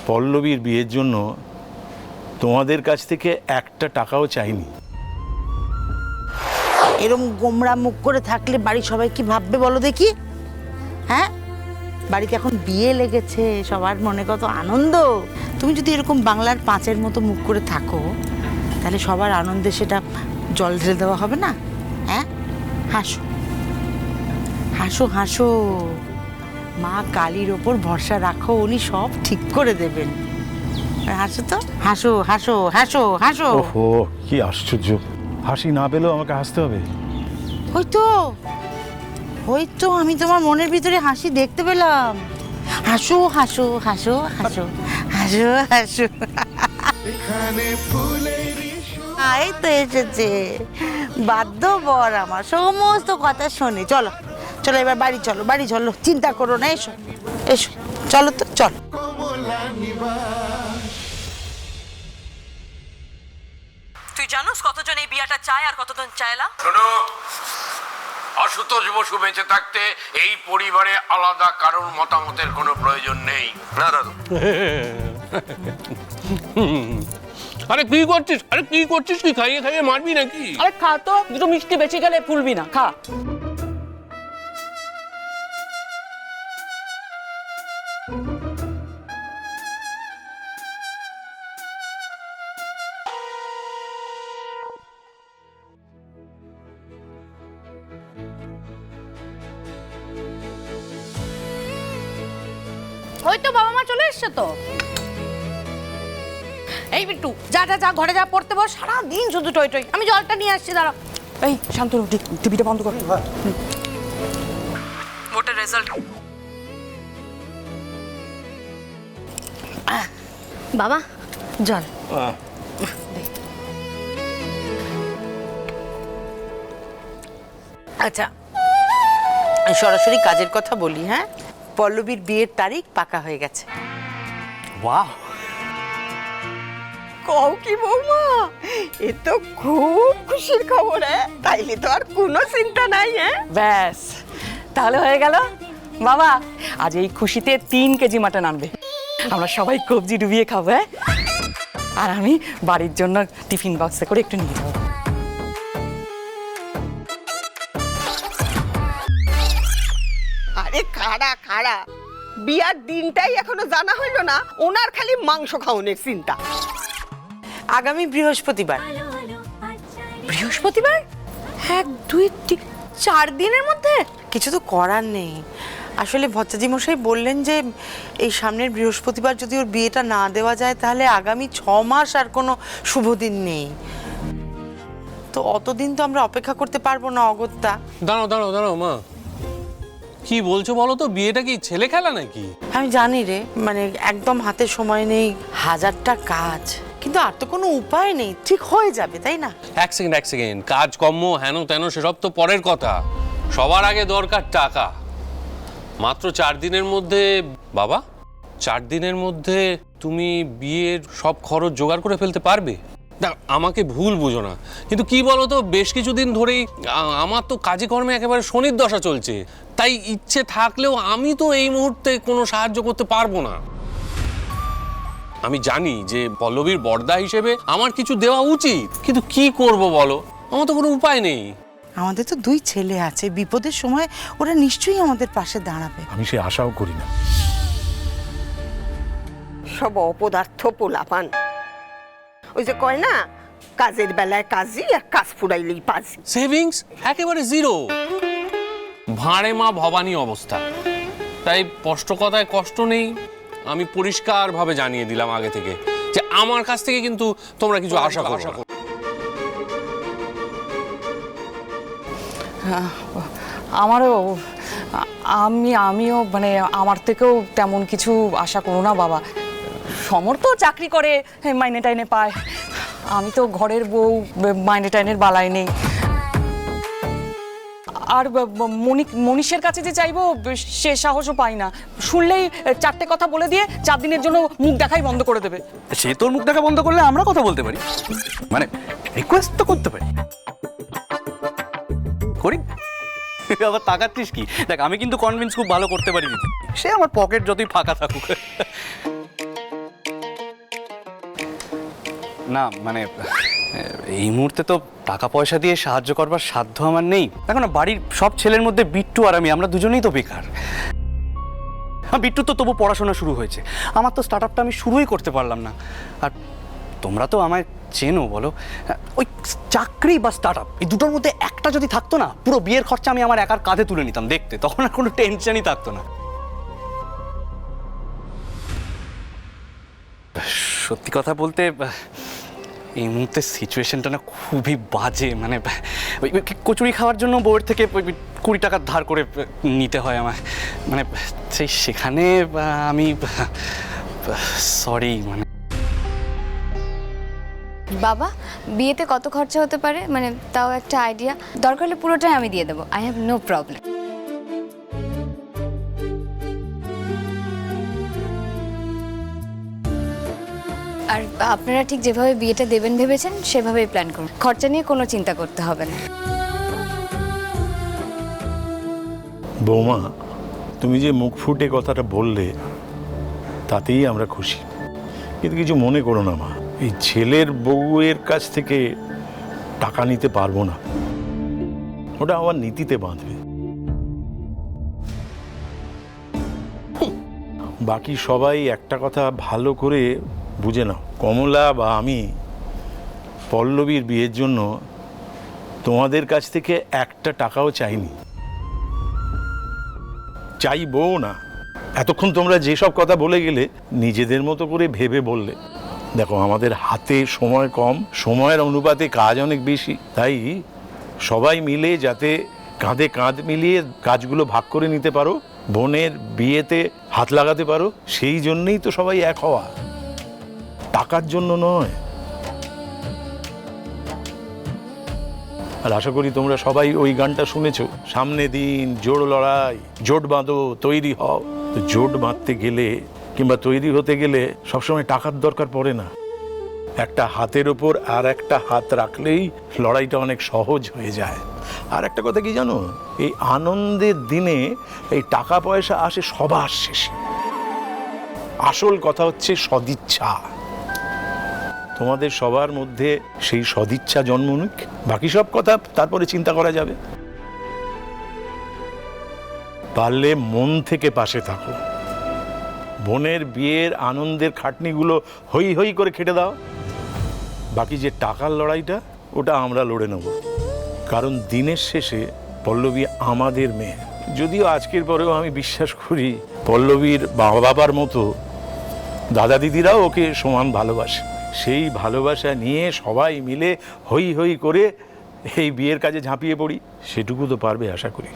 পল্লবীর বিয়ের জন্য তোমাদের কাছ থেকে একটা টাকাও চাইনি। এরম গোমরা মুখ করে থাকলে বাড়ির সবাই কি ভাববে বলো দেখি? হ্যাঁ, বাড়িতে এখন বিয়ে লেগেছে, সবার মনে কত আনন্দ। তুমি যদি এরকম বাংলার পাঁচের মতো মুখ করে থাকো, তাহলে সবার আনন্দে সেটা জল ঢেলে দেওয়া হবে না? হ্যাঁ, হাসো হাসো হাসো, মা কালীর ওপর ভরসা রাখো, উনি সব ঠিক করে দেবেন। হাসো তো, হাসো হাসো হাসো হাসো। ওহো, কি আশ্চর্য! হাসি না পেলেও আমাকে হাসতে হবে? হয়তো আমি তোমার মনের ভিতরে হাসি দেখতে পেলাম। হাসো হাসো হাসো হাসো হাসো হাসো। এই তো এসেছে বাধ্য বর, আমার সমস্ত কথা শোনে। চলো চলো, এবার বাড়ি চলো, বাড়ি চলো, চিন্তা করো না, এসো এসো, চলো তো চলো। তুই জানোস কতজন এই বিয়াটা চায় আর কতজন চায় না? শোনো, আশুতোষ বসু বেঁচে থাকতে এই পরিবারে আলাদা কারোর মতামতের কোনো প্রয়োজন নেই। না দাদু। আরে কি করছিস? কি খাইয়ে খাইয়ে মারবি নাকি? আরে খা তো, দুটো মিষ্টি বেঁচে গেলে ফুলবি না, খা। ওই তো বাবা মা চলে এসছে তো। এই বিট্টু, যা যা যা, ঘরে যা, পড়তে বস। সারাদিন শুধু টই টই। আমি জলটা নিয়ে আসছি, দাঁড়া। এই শান্তনু, টিভিটা বন্ধ কর। ভোটের রেজাল্ট। বাবা জল। আচ্ছা, সরাসরি কাজের কথা বলি। হ্যাঁ, পল্লবীর বিয়ের তারিখ পাকা হয়ে গেছে। বাহ, কও কি বৌমা, এ তো খুব খুশির খবর। তাইলে তো আর কোনো চিন্তা নাই। ব্যাস, তাহলে হয়ে গেল। বাবা, আজ এই খুশিতে 3 কেজি মাটন আনবে, আমরা সবাই কবজি ডুবিয়ে খাবো। আর আমি বাড়ির জন্য টিফিন বক্সে করে একটু নিয়ে যাবো। আরে খাড়া খাড়া, বিয়ার দিনটাই এখনো জানা হইল না, ওনার খালি মাংস খাওয়ানোর চিন্তা। আগামী বৃহস্পতিবার। বৃহস্পতিবার? 1 2 3 4 দিনের মধ্যে? কিছু তো করার নেই। আসলে ভট্টাচার্য মশাই বললেন যে এই সামনের বৃহস্পতিবার যদি ওর বিয়েটা না দেওয়া যায়, তাহলে আগামী 6 মাস আর কোনো শুভ দিন নেই। তো অতদিন তো আমরা অপেক্ষা করতে পারবো না অগত্যা। দাঁড়াও মা, কি বলছো বলো তো? বিয়েটা কি ছেলে খেলা নাকি? আমি জানি রে, মানে একদম হাতে সময় নেই, হাজারটা কাজ, কিন্তু আর তো কোনো উপায় নেই। ঠিক হয়ে যাবে, তাই না? এক সেকেন্ড, কাজকর্ম হেন তেন সেসব তো পরের কথা, সবার আগে দরকার টাকা। মাত্র 4 দিনের মধ্যে বাবা, 4 দিনের মধ্যে তুমি বিয়ের সব খরচ জোগাড় করে ফেলতে পারবে? দেখ, আমাকে ভুল বুঝো না, কিন্তু কি বলো তো, বেশ কিছুদিন ধরেই আমার তো কাজে কর্মে একেবারে শনির দশা চলছে। তাই ইচ্ছে থাকলেও আমি তো এই মুহূর্তে কোনো সাহায্য করতে পারবো না। আমি জানি যে পল্লবীর বর্দা হিসেবে আমার কিছু দেওয়া উচিত, কিন্তু কি করব বলো, আমার তো কোনো উপায় নেই। আমাদের তো 2 ছেলে আছে, বিপদের সময় ওরা নিশ্চয়ই আমাদের পাশে দাঁড়াবে। আমি সে আশাও করি না। সব অপদার্থ পোলাপান। ওই যে কয় না, কাজের বেলায় কাজই, আর কাজ ফুরাইলেই পাজি। সেভিংস একেবারে জিরো, ভাঁড়ে মা ভবানী অবস্থা। তাই স্পষ্ট কথায় কষ্ট নেই, আমি পরিষ্কারভাবে জানিয়ে দিলাম আগে থেকে যে আমার কাছ থেকে কিন্তু তোমরা কিছু আশা করো না। আমিও মানে আমার থেকেও তেমন কিছু আশা করো না বাবা। সমর্থ চাকরি করে, মাইনে টাইনে পায়, আমি তো ঘরের বউ, মাইনে টাইনের বালাই নেই। আর মনীষের কাছে যে চাইবো সে সাহসও পাই না, শুনলেই 4টে কথা বলে দিয়ে 4 দিনের জন্য মুখ দেখাই বন্ধ করে দেবে। সে তোর মুখ দেখা বন্ধ করলে আমরা কথা বলতে পারি, মানে রিকোয়েস্ট তো করতে পারি। করি আবার তাকাচ্ছিস কি? দেখ, আমি কিন্তু কনভিন্স খুব ভালো করতে পারি, সে আমার পকেট যতই ফাঁকা থাকুক। না মানে এই মুহূর্তে তো টাকা পয়সা দিয়ে সাহায্য করবার সাধ্য আমার নেই। দেখো না, বাড়ির সব ছেলের মধ্যে বিট্টু আর আমি, আমরা দুজনেই তো বেকার। হ্যাঁ, বিট্টু তো তবু পড়াশোনা শুরু হয়েছে, আমার তো স্টার্ট আপটা আমি শুরুই করতে পারলাম না। আর তোমরা তো আমায় চেনো, বলো, ওই চাকরি বা স্টার্ট আপ এই দুটোর মধ্যে একটা যদি থাকতো না, পুরো বিয়ের খরচা আমি আমার একার কাঁধে তুলে নিতাম, দেখতে তখন আর কোনো টেনশনই থাকতো না। সত্যি কথা বলতে এই মুহূর্তে সিচুয়েশনটা না খুবই বাজে। মানে ওই কচুরি খাওয়ার জন্য বউয়ের থেকে 20 টাকা ধার করে নিতে হয় আমার। মানে সেখানে আমি সরি। মানে বাবা, বিয়েতে কত খরচা হতে পারে, মানে তাও একটা আইডিয়া? দরকার হলে পুরোটাই আমি দিয়ে দেবো, আই হ্যাভ নো প্রবলেম। আর আপনারা ঠিক যেভাবে বিয়েটা দেবেন ভেবেছেন সেভাবেই প্ল্যান করুন, খরচা নিয়ে কোনো চিন্তা করতে হবে না। বৌমা, তুমি যে মুখ ফুটে কথাটা বললে তাতেই আমরা খুশি, কিন্তু কিছু মনে করো না মা, এই ছেলের বউয়ের কাছ থেকে টাকা নিতে পারবো না, ওটা আমার নীতিতে বাঁধবে। বাকি সবাই একটা কথা ভালো করে বুঝে নাও, কমলা বা আমি পল্লবীর বিয়ের জন্য তোমাদের কাছ থেকে একটা টাকাও চাইনি, চাইবও না। এতক্ষণ তোমরা যেসব কথা বলে গেলে নিজেদের মতো করে ভেবে বললে। দেখো, আমাদের হাতে সময় কম, সময়ের অনুপাতে কাজ অনেক বেশি, তাই সবাই মিলে যাতে কাঁধে কাঁধ মিলিয়ে কাজগুলো ভাগ করে নিতে পারো, বোনের বিয়েতে হাত লাগাতে পারো, সেই জন্যই তো সবাই এক হওয়া, টাকার জন্য নয়। আর আশা করি তোমরা সবাই ওই গানটা শুনেছো, সামনে দিন জোড় লড়াই, জোট বাঁধো, তৈরি হও। তো জোট বাঁধতে গেলে কিংবা তৈরি হতে গেলে সবসময় টাকার দরকার পড়ে না, একটা হাতের ওপর আর একটা হাত রাখলেই লড়াইটা অনেক সহজ হয়ে যায়। আর একটা কথা কি জানো, এই আনন্দের দিনে এই টাকা পয়সা আসে সবার শেষে, আসল কথা হচ্ছে সদিচ্ছা। তোমাদের সবার মধ্যে সেই সদিচ্ছা জন্ম নিক, বাকি সব কথা তারপরে চিন্তা করা যাবে। পারলে মন থেকে পাশে থাকো, বোনের বিয়ের আনন্দের খাটনিগুলো হই হই করে খেটে দাও, বাকি যে টাকার লড়াইটা ওটা আমরা লড়ে নেব। কারণ দিনের শেষে পল্লবী আমাদের মেয়ে। যদিও আজকের পরেও আমি বিশ্বাস করি পল্লবীর বাবার মতো দাদা দিদিরাও ওকে সমান ভালোবাসে। সেই ভালোবাসা নিয়ে সবাই মিলে হই হই করে এই বিয়ের কাজে ঝাঁপিয়ে পড়ি, সেটুকু তো পারবে আশা করি।